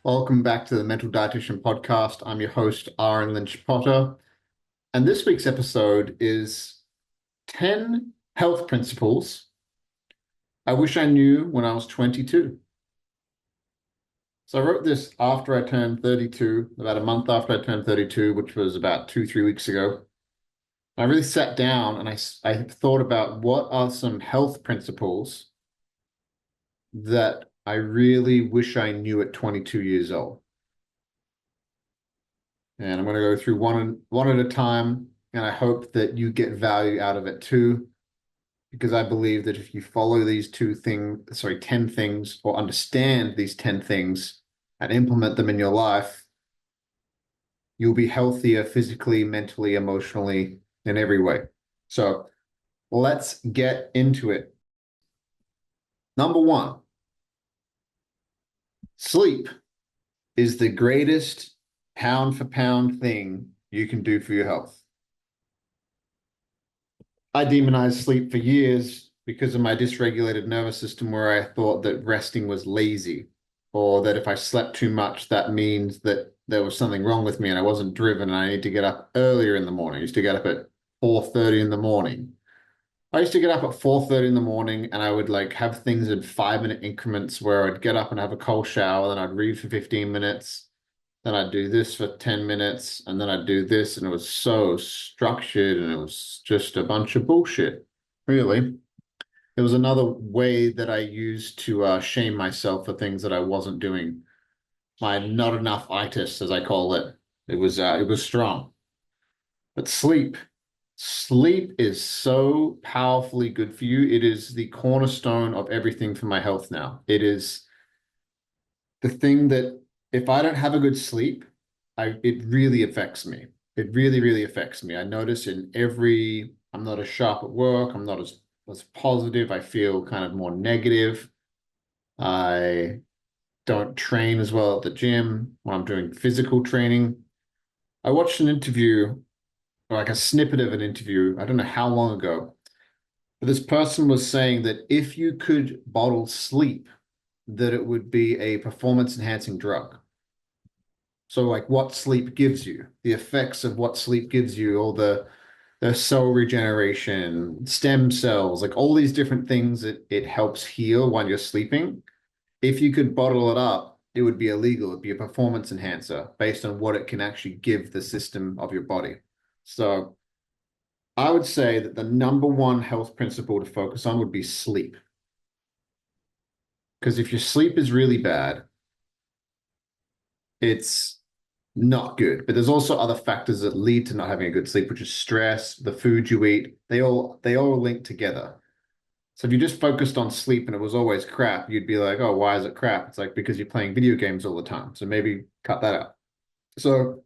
Welcome back to the Mental Dietitian podcast. I'm your host, Ahren Lynch-Potter, and this week's episode is 10 health principles I wish I knew when I was 22. So I wrote this after I turned 32, about a month after I turned 32, which was about 2, 3 weeks ago. I really sat down and I thought about what are some health principles that I really wish I knew at 22 years old. And I'm going to go through one at a time, and I hope that you get value out of it too, because I believe that if you follow these 10 things, or understand these 10 things and implement them in your life, you'll be healthier physically, mentally, emotionally, in every way. So let's get into it. Number one, sleep is the greatest pound for pound thing you can do for your health. I demonized sleep for years because of my dysregulated nervous system, where I thought that resting was lazy, or that if I slept too much, that means that there was something wrong with me and I wasn't driven and I need to get up earlier in the morning. I used to get up at 4:30 in the morning. I used to get up at 4:30 in the morning, and I would like have things in 5-minute increments where I'd get up and have a cold shower, then I'd read for 15 minutes. Then I'd do this for 10 minutes, and then I'd do this, and it was so structured, and it was just a bunch of bullshit, really. It was another way that I used to shame myself for things that I wasn't doing. My not enough itis, as I call it. It was strong. But sleep is so powerfully good for you. It is the cornerstone of everything for my health now. It is the thing that if I don't have a good sleep, it really affects me. It really, really affects me. I notice I'm not as sharp at work. I'm not as positive. I feel kind of more negative. I don't train as well at the gym when I'm doing physical training. I watched an interview, or like a snippet of an interview, I don't know how long ago, but this person was saying that if you could bottle sleep, that it would be a performance enhancing drug. So like what sleep gives you, the effects of what sleep gives you, all the cell regeneration, stem cells, like all these different things that it helps heal while you're sleeping. If you could bottle it up, it would be illegal. It'd be a performance enhancer based on what it can actually give the system of your body. So I would say that the number one health principle to focus on would be sleep. Because if your sleep is really bad, it's not good. But there's also other factors that lead to not having a good sleep, which is stress, the food you eat. They all link together. So if you just focused on sleep and it was always crap, you'd be like, oh, why is it crap? It's like because you're playing video games all the time. So maybe cut that out. So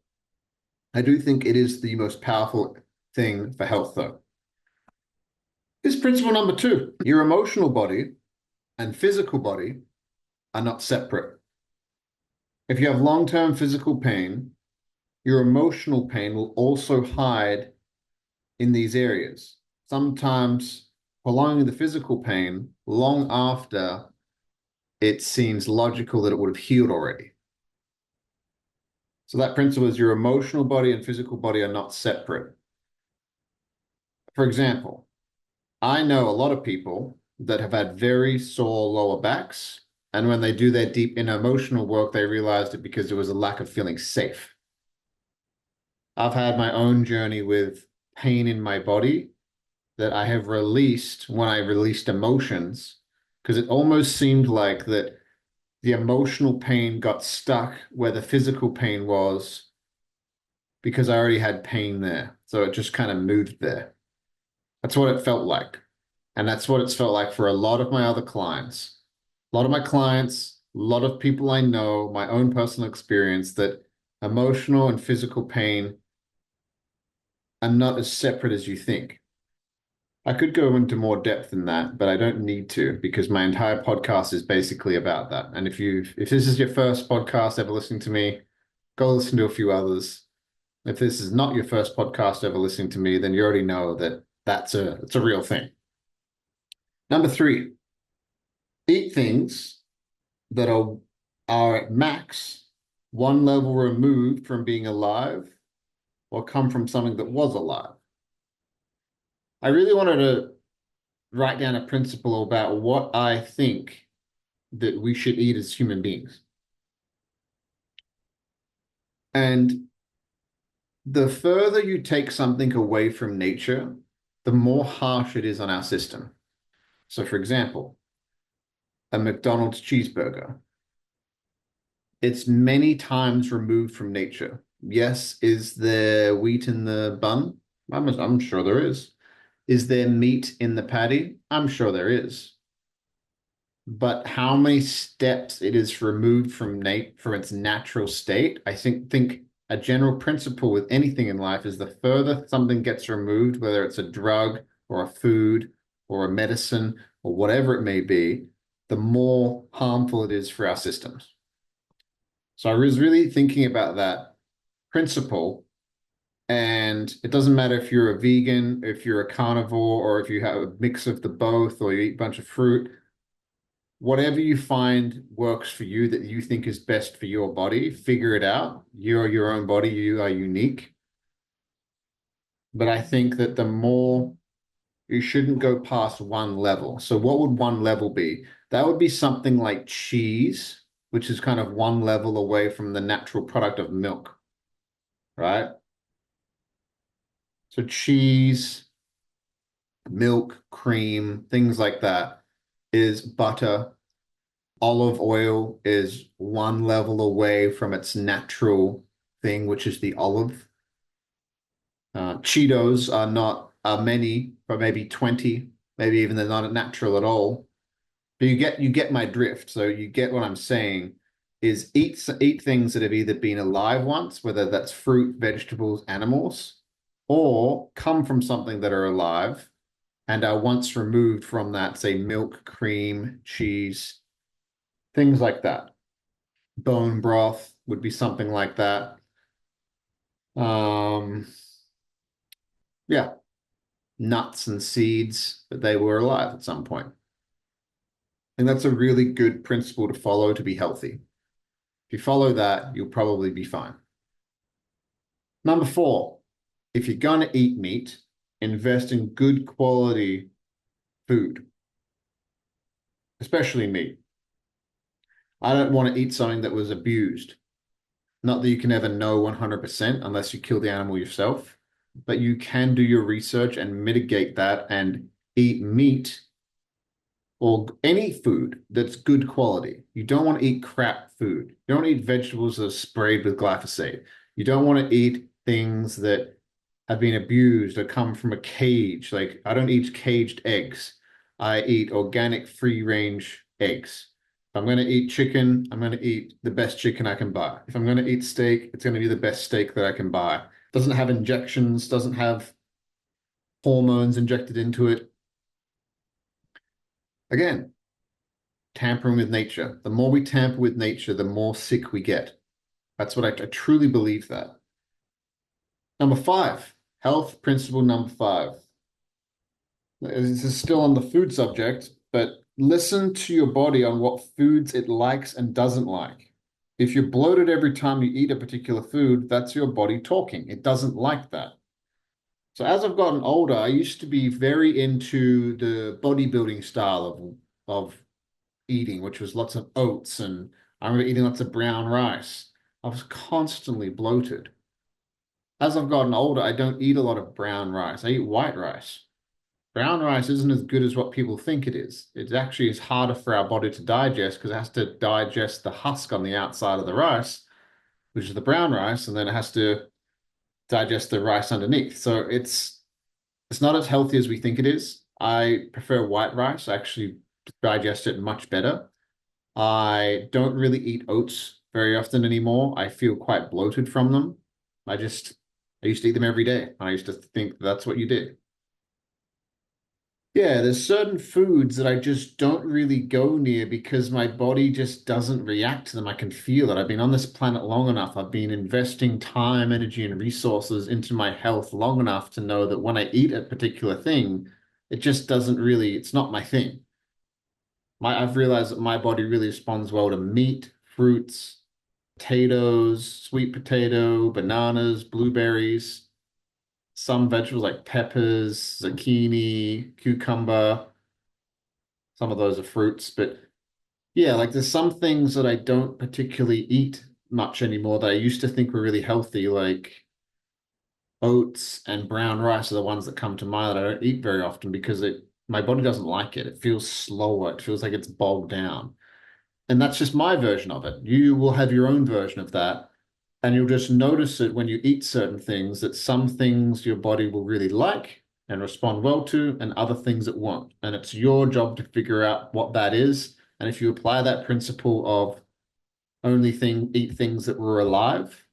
I do think it is the most powerful thing for health, though. Is principle number two. Your emotional body and physical body are not separate. If you have long-term physical pain, your emotional pain will also hide in these areas. Sometimes prolonging the physical pain long after it seems logical that it would have healed already. So that principle is your emotional body and physical body are not separate. For example, I know a lot of people that have had very sore lower backs, and when they do their deep inner emotional work, they realized it because there was a lack of feeling safe. I've had my own journey with pain in my body that I have released when I released emotions, because it almost seemed like that the emotional pain got stuck where the physical pain was because I already had pain there. So it just kind of moved there. That's what it felt like. And that's what it's felt like for a lot of my other clients. A lot of my clients, a lot of people I know, my own personal experience, that emotional and physical pain are not as separate as you think. I could go into more depth than that, but I don't need to because my entire podcast is basically about that. And if this is your first podcast ever listening to me, go listen to a few others. If this is not your first podcast ever listening to me, then you already know that it's a real thing. Number three, eat things that are at max one level removed from being alive or come from something that was alive? I really wanted to write down a principle about what I think that we should eat as human beings. And the further you take something away from nature, the more harsh it is on our system. So, for example, a McDonald's cheeseburger, it's many times removed from nature. Yes, is there wheat in the bun? I'm sure there is. Is there meat in the patty? I'm sure there is. But how many steps it is removed from its natural state, I think a general principle with anything in life is the further something gets removed, whether it's a drug or a food or a medicine or whatever it may be, the more harmful it is for our systems. So I was really thinking about that principle. And it doesn't matter if you're a vegan, if you're a carnivore, or if you have a mix of the both, or you eat a bunch of fruit, whatever you find works for you that you think is best for your body, figure it out. You're your own body, you are unique. But I think that the more you shouldn't go past one level. So, what would one level be? That would be something like cheese, which is kind of one level away from the natural product of milk, right? So, cheese, milk, cream, things like that is butter. Olive oil is one level away from its natural thing, which is the olive. Cheetos are not many, but maybe 20, maybe even they're not natural at all. But you get my drift. So you get what I'm saying is eat things that have either been alive once, whether that's fruit, vegetables, animals, or come from something that are alive and are once removed from that, say milk, cream, cheese, things like that. Bone broth would be something like that. Um, yeah, nuts and seeds, but they were alive at some point. And that's a really good principle to follow to be healthy. If you follow that, you'll probably be fine. Number four, if you're going to eat meat, invest in good quality food, especially meat. I don't want to eat something that was abused. Not that you can ever know 100% unless you kill the animal yourself, but you can do your research and mitigate that and eat meat or any food that's good quality. You don't want to eat crap food. You don't eat vegetables that are sprayed with glyphosate. You don't want to eat things that have been abused or come from a cage. Like I don't eat caged eggs. I eat organic free range eggs. If I'm going to eat chicken, I'm going to eat the best chicken I can buy. If I'm going to eat steak, it's going to be the best steak that I can buy. Doesn't have injections, doesn't have hormones injected into it. Again, tampering with nature. The more we tamper with nature, the more sick we get. That's what I truly believe that. Number five, health principle number five. This is still on the food subject, but listen to your body on what foods it likes and doesn't like. If you're bloated every time you eat a particular food, that's your body talking. It doesn't like that. So as I've gotten older, I used to be very into the bodybuilding style of eating, which was lots of oats, and I remember eating lots of brown rice. I was constantly bloated. As I've gotten older, I don't eat a lot of brown rice. I eat white rice. Brown rice isn't as good as what people think it is. It actually is harder for our body to digest because it has to digest the husk on the outside of the rice, which is the brown rice, and then it has to digest the rice underneath. So it's not as healthy as we think it is. I prefer white rice. I actually digest it much better. I don't really eat oats very often anymore. I feel quite bloated from them. I just, I used to eat them every day. I used to think that's what you did. Yeah, there's certain foods that I just don't really go near because my body just doesn't react to them. I can feel it. I've been on this planet long enough. I've been investing time, energy, and resources into my health long enough to know that when I eat a particular thing, it just doesn't really, it's not my thing. I've realized that my body really responds well to meat, fruits, potatoes, sweet potato, bananas, blueberries, some vegetables like peppers, zucchini, cucumber. Some of those are fruits, but yeah, like there's some things that I don't particularly eat much anymore that I used to think were really healthy, like oats and brown rice are the ones that come to mind that I don't eat very often because it my body doesn't like it. It feels slower. It feels like it's bogged down. And that's just my version of it. You will have your own version of that. And you'll just notice it when you eat certain things that some things your body will really like and respond well to, and other things it won't. And it's your job to figure out what that is. And if you apply that principle of eat things that were alive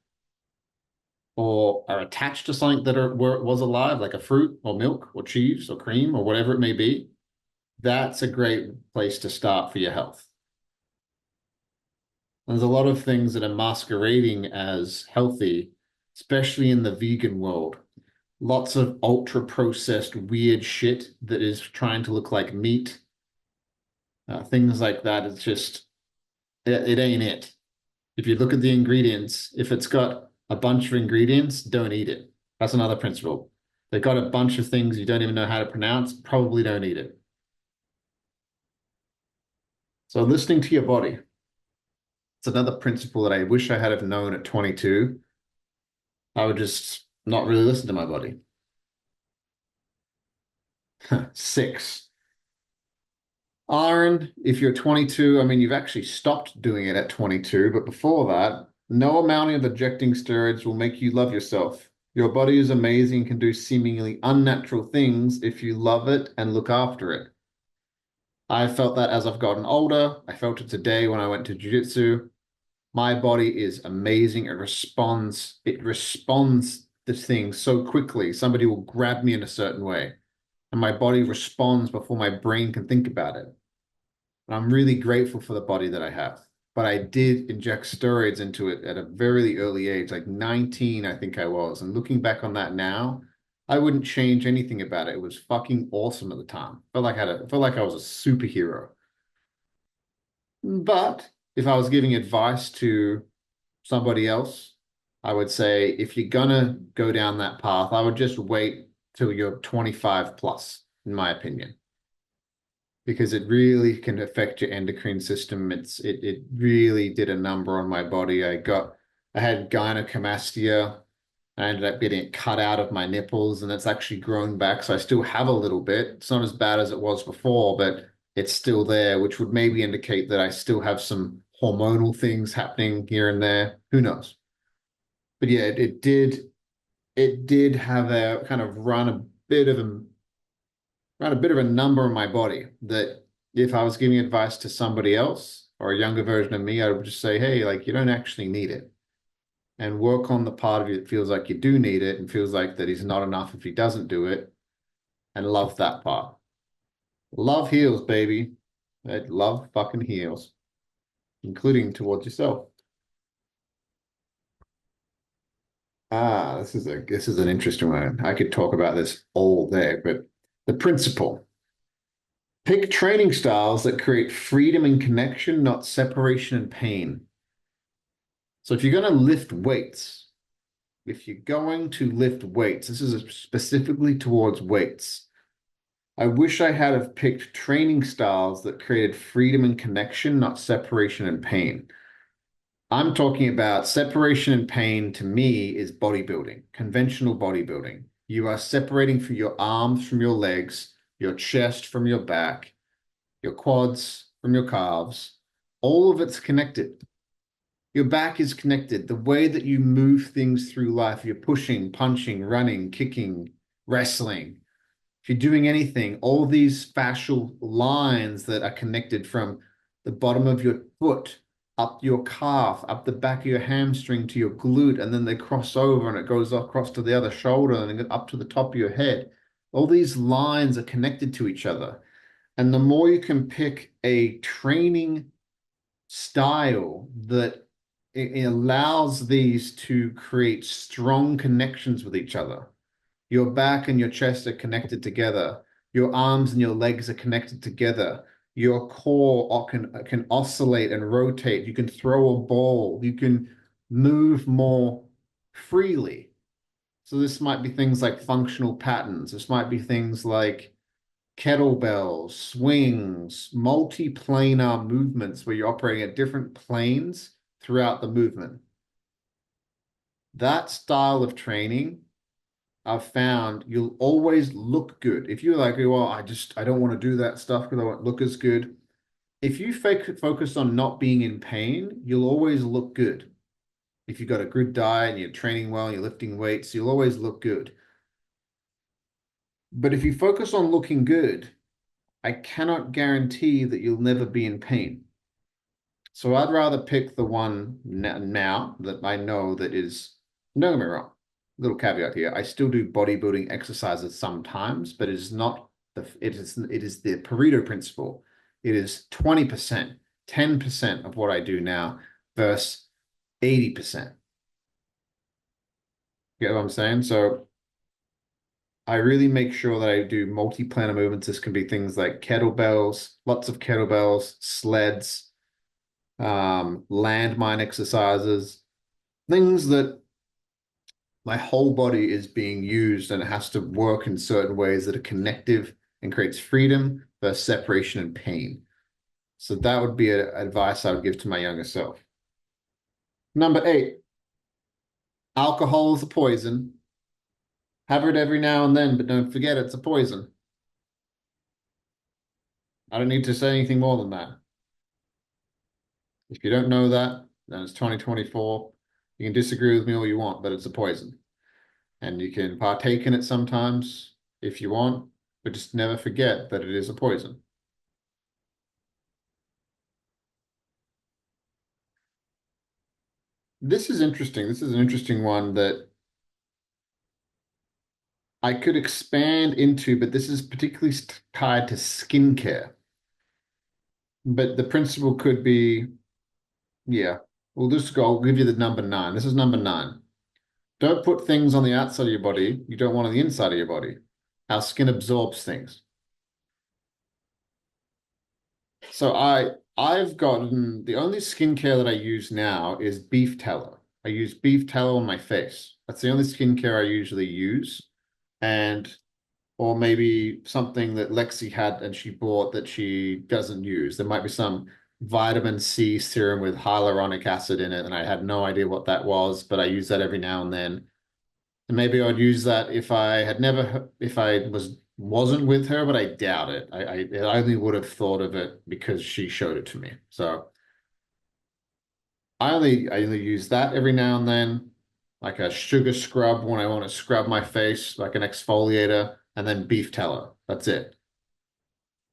or are attached to something that was alive, like a fruit or milk or cheese or cream or whatever it may be, that's a great place to start for your health. There's a lot of things that are masquerading as healthy, especially in the vegan world. Lots of ultra processed weird shit that is trying to look like meat. Things like that. It's just, it ain't it. If you look at the ingredients, if it's got a bunch of ingredients, don't eat it. That's another principle. They've got a bunch of things you don't even know how to pronounce, probably don't eat it. So listening to your body. It's another principle that I wish I had have known at 22. I would just not really listen to my body. 6. Ahren, if you're 22, I mean, you've actually stopped doing it at 22, but before that, no amount of injecting steroids will make you love yourself. Your body is amazing, can do seemingly unnatural things if you love it and look after it. I felt that as I've gotten older. I felt it today when I went to jiu-jitsu. My body is amazing. It responds to things so quickly. Somebody will grab me in a certain way, and my body responds before my brain can think about it. And I'm really grateful for the body that I have. But I did inject steroids into it at a very early age, like 19, I think I was. And looking back on that now, I wouldn't change anything about it. It was fucking awesome at the time. Felt like I was a superhero. But if I was giving advice to somebody else, I would say if you're gonna go down that path, I would just wait till you're 25 plus, in my opinion, because it really can affect your endocrine system. It really did a number on my body. I had gynecomastia. I ended up getting it cut out of my nipples, and it's actually grown back. So I still have a little bit. It's not as bad as it was before, but it's still there, which would maybe indicate that I still have some hormonal things happening here and there. Who knows? But yeah, it did have a kind of run a bit of a number on my body that if I was giving advice to somebody else or a younger version of me, I would just say, hey, like you don't actually need it. And work on the part of you that feels like you do need it and feels like that he's not enough if he doesn't do it, and love that part. Love heals, baby. That love fucking heals, including towards yourself. This is an interesting one. I could talk about this all day, but the principle. Pick training styles that create freedom and connection, not separation and pain. So if you're going to lift weights, this is specifically towards weights. I wish I had have picked training styles that created freedom and connection, not separation and pain. I'm talking about separation and pain to me is bodybuilding, conventional bodybuilding. You are separating for your arms from your legs, your chest from your back, your quads from your calves. All of it's connected. Your back is connected. The way that you move things through life, you're pushing, punching, running, kicking, wrestling. If you're doing anything, all these fascial lines that are connected from the bottom of your foot, up your calf, up the back of your hamstring to your glute, and then they cross over and it goes across to the other shoulder and then up to the top of your head. All these lines are connected to each other. And the more you can pick a training style that it allows these to create strong connections with each other. Your back and your chest are connected together. Your arms and your legs are connected together. your core can oscillate and rotate. You can throw a ball. You can move more freely. So this might be things like functional patterns. This might be things like kettlebells, swings, multi-planar movements where you're operating at different planes throughout the movement. That style of training, I've found you'll always look good. If you're like, well, I don't want to do that stuff because I won't look as good. If you focus on not being in pain, you'll always look good. If you've got a good diet and you're training well, you're lifting weights, you'll always look good. But if you focus on looking good, I cannot guarantee that you'll never be in pain. So I'd rather pick the one now that I know that is, don't get me wrong, little caveat here. I still do bodybuilding exercises sometimes, but it is not it is the Pareto principle. It is 20%, 10% of what I do now versus 80%. You get what I'm saying? So I really make sure that I do multi-planar movements. This can be things like kettlebells, lots of kettlebells, sleds, landmine exercises, things that my whole body is being used and it has to work in certain ways that are connective and creates freedom versus separation and pain. So that would be advice I would give to my younger self. Number 8, alcohol is a poison. Have it every now and then, but don't forget it's a poison. I don't need to say anything more than that. If you don't know that, then it's 2024. You can disagree with me all you want, but it's a poison. And you can partake in it sometimes if you want, but just never forget that it is a poison. This is interesting. This is an interesting one that I could expand into, but this is particularly tied to skincare. But the principle could be, yeah, we'll just go, I'll give you the number 9. This is number 9. Don't put things on the outside of your body you don't want on the inside of your body. Our skin absorbs things. So I've gotten the only skincare that I use now is beef tallow. I use beef tallow on my face. That's the only skincare I usually use. And or maybe something that Lexi had and she bought that she doesn't use. There might be some vitamin C serum with hyaluronic acid in it, and I had no idea what that was, but I use that every now and then. And maybe I'd use that if I had never, if I wasn't with her, but I doubt it. I only would have thought of it because she showed it to me. So I only use that every now and then, like a sugar scrub when I want to scrub my face, like an exfoliator, and then beef tallow. That's it.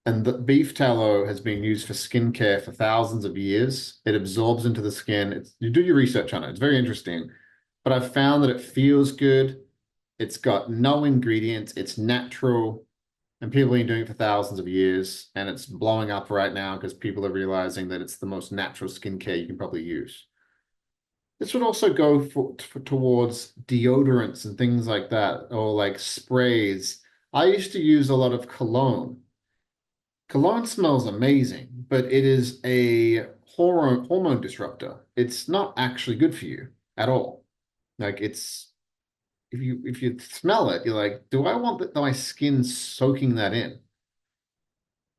And the beef tallow has been used for skincare for thousands of years. It absorbs into the skin. You do your research on it. It's very interesting. But I've found that it feels good. It's got no ingredients. It's natural. And people have been doing it for thousands of years. And it's blowing up right now because people are realizing that it's the most natural skincare you can probably use. This would also go towards deodorants and things like that, or like sprays. I used to use a lot of cologne. Cologne smells amazing, but it is a hormone disruptor. It's not actually good for you at all. Like it's if you smell it, you're like, do I want my skin soaking that in?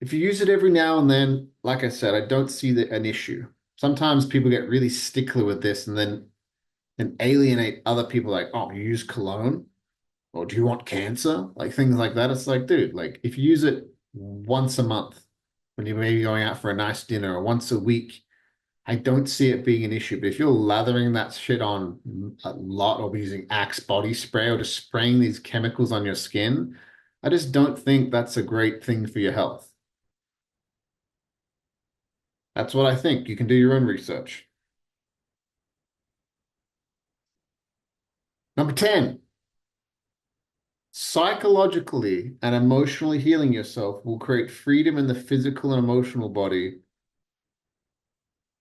If you use it every now and then, like I said, I don't see an issue. Sometimes people get really stickler with this and alienate other people like, oh, you use cologne? Or do you want cancer? Like things like that. It's like, dude, like if you use it once a month when you're maybe going out for a nice dinner or once a week, I don't see it being an issue. But if you're lathering that shit on a lot or using Axe body spray or just spraying these chemicals on your skin, I just don't think that's a great thing for your health. That's what I think. You can do your own research. Number 10, psychologically and emotionally healing yourself will create freedom in the physical and emotional body.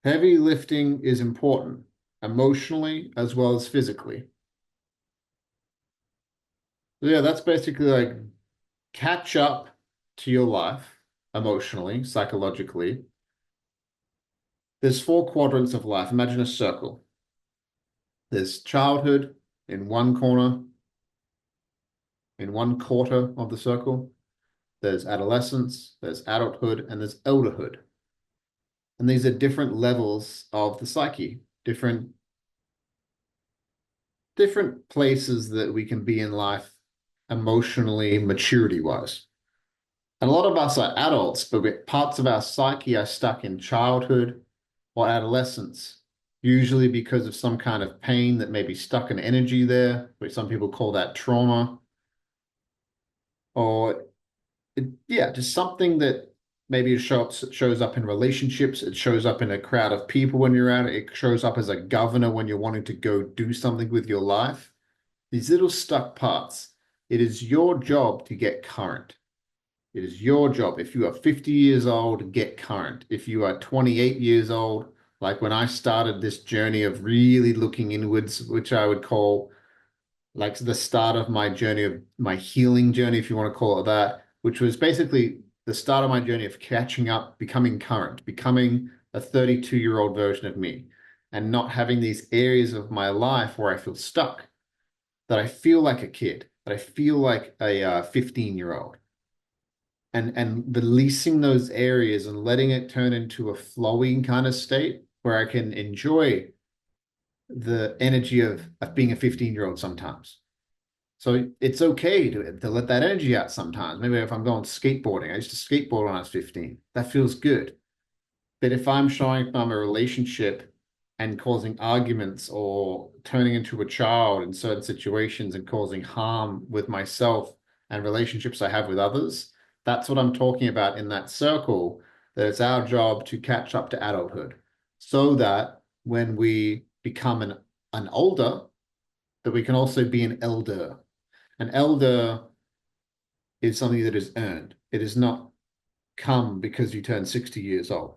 Heavy lifting is important, emotionally as well as physically. So yeah, that's basically like catch up to your life. emotionally, psychologically. There's four quadrants of life. Imagine a circle. There's childhood in one corner, in one quarter of the circle. There's adolescence, there's adulthood, and there's elderhood. And these are different levels of the psyche, different places that we can be in life emotionally, maturity wise. And a lot of us are adults, but parts of our psyche are stuck in childhood or adolescence, usually because of some kind of pain that may be stuck in energy there, which some people call that trauma, or yeah, just something that maybe it shows up in relationships. It shows up in a crowd of people when you're out. It shows up as a governor when you're wanting to go do something with your life. These little stuck parts. It is your job to get current. It is your job. If you are 50 years old, get current. If you are 28 years old, like when I started this journey of really looking inwards, which I would call like the start of my journey of my healing journey, if you want to call it that, which was basically the start of my journey of catching up, becoming current, becoming a 32-year-old version of me, and not having these areas of my life where I feel stuck, that I feel like a kid, that I feel like a 15-year-old. And releasing those areas and letting it turn into a flowing kind of state where I can enjoy the energy of being a 15-year-old sometimes. So it's okay to let that energy out sometimes. Maybe if I'm going skateboarding, I used to skateboard when I was 15. That feels good. But if I'm showing up in a relationship and causing arguments or turning into a child in certain situations and causing harm with myself and relationships I have with others, that's what I'm talking about in that circle, that it's our job to catch up to adulthood so that when we become an older, that we can also be an elder. An elder is something that is earned. It is not come because you turn 60 years old.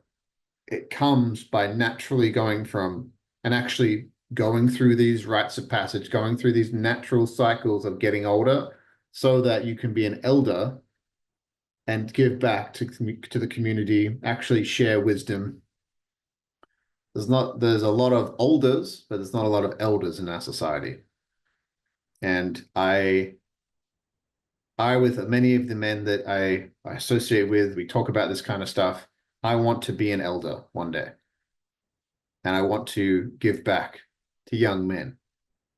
It comes by naturally going from and actually going through these rites of passage, going through these natural cycles of getting older so that you can be an elder and give back to the community, actually share wisdom. There's a lot of olders, but there's not a lot of elders in our society. And I, with many of the men that I associate with, we talk about this kind of stuff. I want to be an elder one day. And I want to give back to young men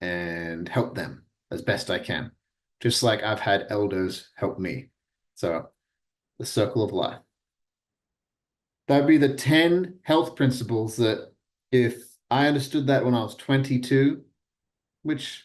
and help them as best I can, just like I've had elders help me. So, the circle of life. That'd be the 10 health principles that if I understood that when I was 22, which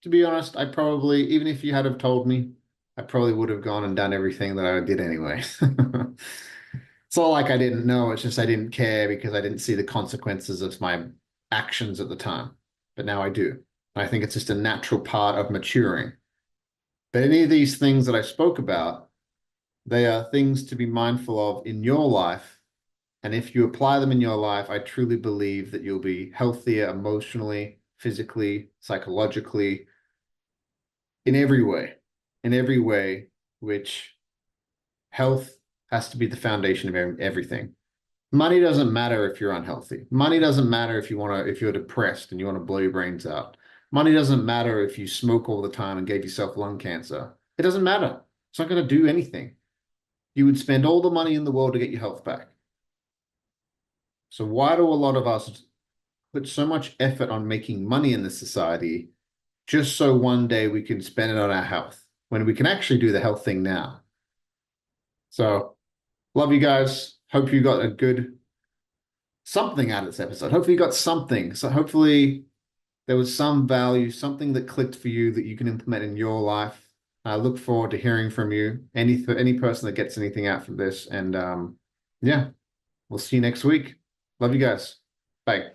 to be honest, I probably, even if you had have told me, I probably would have gone and done everything that I did anyway. It's not like I didn't know, it's just I didn't care because I didn't see the consequences of my actions at the time. But now I do. I think it's just a natural part of maturing. But any of these things that I spoke about, they are things to be mindful of in your life. And if you apply them in your life, I truly believe that you'll be healthier emotionally, physically, psychologically, in every way, which health has to be the foundation of everything. Money doesn't matter if you're unhealthy. Money doesn't matter if you're depressed and you want to blow your brains out. Money doesn't matter if you smoke all the time and gave yourself lung cancer. It doesn't matter. It's not going to do anything. You would spend all the money in the world to get your health back. So why do a lot of us put so much effort on making money in this society just so one day we can spend it on our health when we can actually do the health thing now? So love you guys. Hope you got a good something out of this episode. Hopefully you got something. So hopefully there was some value, something that clicked for you that you can implement in your life. I look forward to hearing from you, any person that gets anything out from this. And yeah, we'll see you next week. Love you guys. Bye.